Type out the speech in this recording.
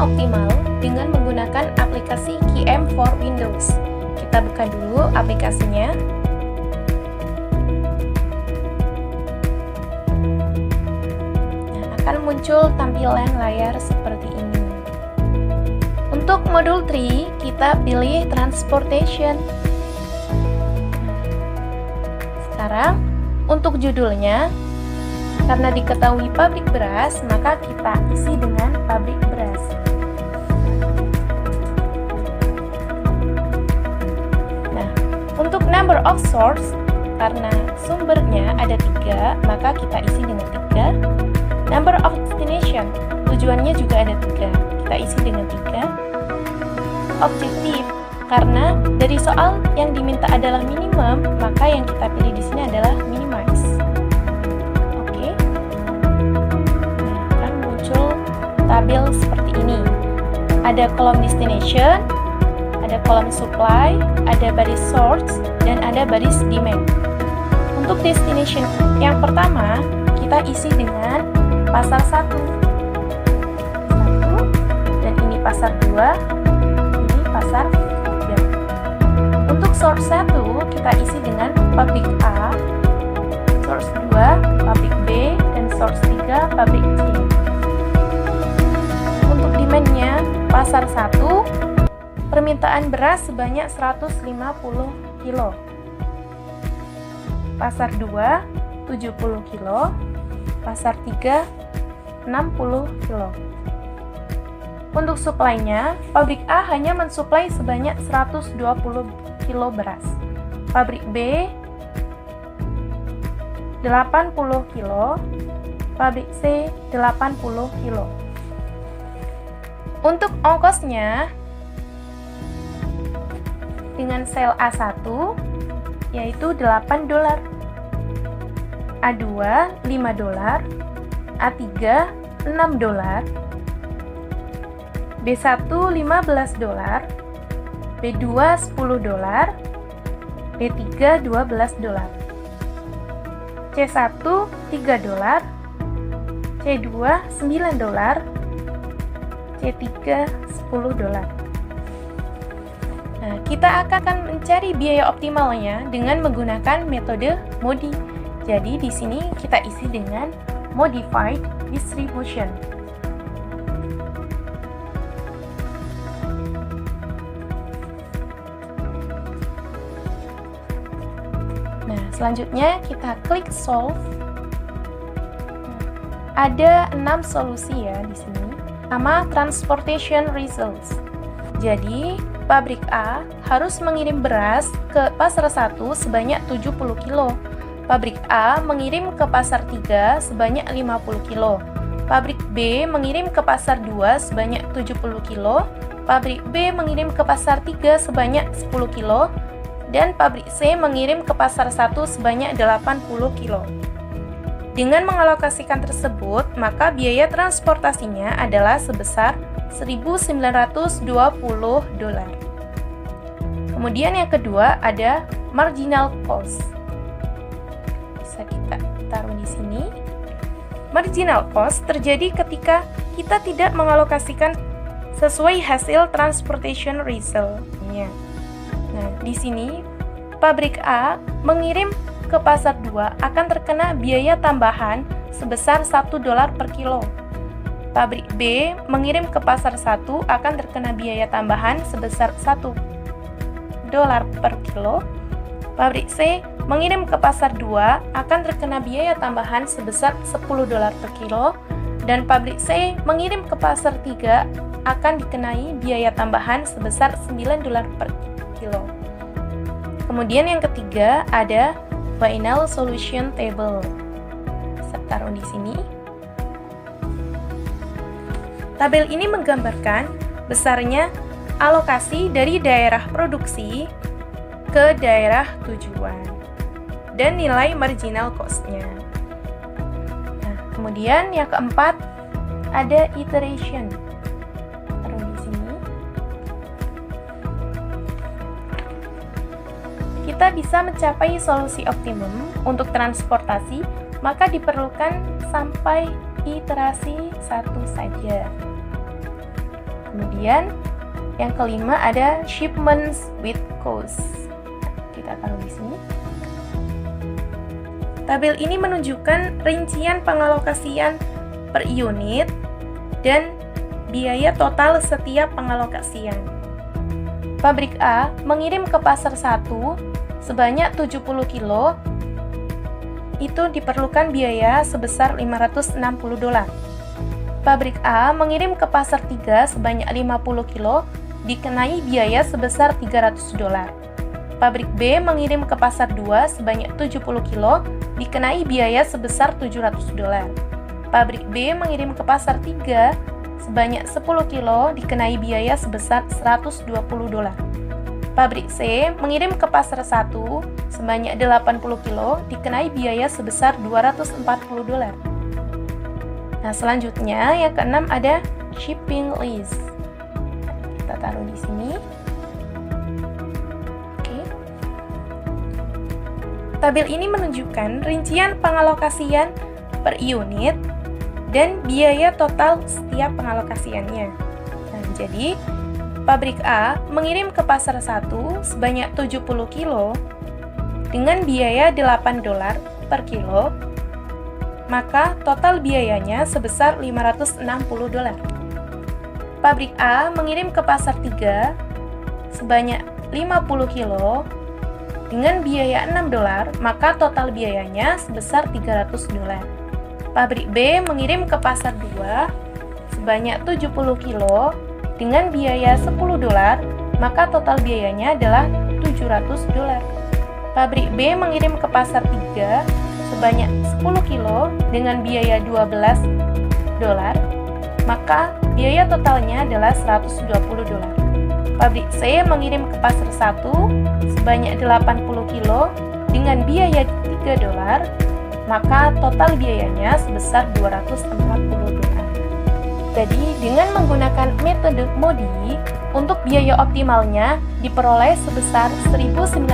Bagaimana optimal dengan menggunakan aplikasi QM for Windows? Kita buka dulu aplikasinya. Nah, akan muncul tampilan layar seperti ini. Untuk modul 3, kita pilih Transportation. Sekarang, untuk judulnya, karena diketahui pabrik beras, maka kita isi dengan pabrik beras. Nah, untuk number of source, karena sumbernya ada 3, maka kita isi dengan 3. Number of destination, tujuannya juga ada 3, kita isi dengan 3. Objektif, karena dari soal yang diminta adalah minimum, maka yang kita pilih di sini adalah minimize. Tabel seperti ini. Ada kolom destination, ada kolom supply, ada baris source, dan ada baris demand. Untuk destination yang pertama, kita isi dengan pasar 1, dan ini pasar 2, ini pasar 3. Untuk source 1, kita isi dengan pabrik A, source 2, pabrik B, dan source 3, pabrik C. Demandnya pasar 1, permintaan beras sebanyak 150 kilo. Pasar 2, 70 kilo. Pasar 3, 60 kilo. Untuk suplainya, pabrik A hanya mensuplai sebanyak 120 kilo beras. Pabrik B, 80 kilo. Pabrik C, 80 kilo. Untuk ongkosnya, dengan sel A1 yaitu $8, A2 $5, A3 $6, B1 $15, B2 $10, B3 $12, C1 $3, C2 $9, C3 $10. Nah, kita akan mencari biaya optimalnya dengan menggunakan metode MODI. Jadi di sini kita isi dengan modified distribution. Nah, selanjutnya kita klik solve. Ada 6 solusi ya di sini. Sama transportation results. Jadi, pabrik A harus mengirim beras ke pasar 1 sebanyak 70 kilo. Pabrik A mengirim ke pasar 3 sebanyak 50 kilo. Pabrik B mengirim ke pasar 2 sebanyak 70 kilo. Pabrik B mengirim ke pasar 3 sebanyak 10 kilo. Dan pabrik C mengirim ke pasar 1 sebanyak 80 kilo. Dengan mengalokasikan tersebut, maka biaya transportasinya adalah sebesar $1.920. Kemudian yang kedua ada marginal cost. Bisa kita taruh di sini. Marginal cost terjadi ketika kita tidak mengalokasikan sesuai hasil transportation result-nya. Nah, di sini pabrik A mengirim ke pasar 2 akan terkena biaya tambahan sebesar $1 per kilo. Pabrik B mengirim ke pasar 1 akan terkena biaya tambahan sebesar $1 per kilo. Pabrik C mengirim ke pasar 2 akan terkena biaya tambahan sebesar $10 per kilo. Dan pabrik C mengirim ke pasar 3 akan dikenai biaya tambahan sebesar $9 per kilo. Kemudian yang ketiga ada final solution table. Saya taruh di sini. Tabel ini menggambarkan besarnya alokasi dari daerah produksi ke daerah tujuan dan nilai marginal cost-nya. Nah, kemudian yang keempat ada iteration. Taruh di sini. Kita bisa mencapai solusi optimum untuk transportasi, maka diperlukan sampai iterasi 1 saja. Kemudian yang kelima ada shipments with cost. Kita taruh di sini. Tabel ini menunjukkan rincian pengalokasian per unit dan biaya total setiap pengalokasian. Pabrik A mengirim ke pasar 1 sebanyak 70 kilo. Itu diperlukan biaya sebesar $560. Pabrik A mengirim ke pasar 3 sebanyak 50 kilo, dikenai biaya sebesar $300. Pabrik B mengirim ke pasar 2 sebanyak 70 kilo, dikenai biaya sebesar $700. Pabrik B mengirim ke pasar 3 sebanyak 10 kilo, dikenai biaya sebesar $120. Pabrik C mengirim ke pasar 1 sebanyak 80 kilo, dikenai biaya sebesar $240. Nah, selanjutnya yang keenam ada shipping list. Kita taruh di sini. Oke. Tabel ini menunjukkan rincian pengalokasian per unit dan biaya total setiap pengalokasiannya. Nah, jadi pabrik A mengirim ke pasar 1 sebanyak 70 kilo dengan biaya $8 per kilo, maka total biayanya sebesar $560. Pabrik A mengirim ke pasar 3 sebanyak 50 kilo dengan biaya $6, maka total biayanya sebesar $300. Pabrik B mengirim ke pasar 2 sebanyak 70 kilo dengan biaya $10, maka total biayanya adalah $700. Pabrik B mengirim ke pasar 3 sebanyak 10 kilo dengan biaya $12, maka biaya totalnya adalah $120. Pabrik C mengirim ke pasar 1 sebanyak 80 kilo dengan biaya $3, maka total biayanya sebesar $240. Jadi, dengan menggunakan metode MODI, untuk biaya optimalnya diperoleh sebesar $1.920.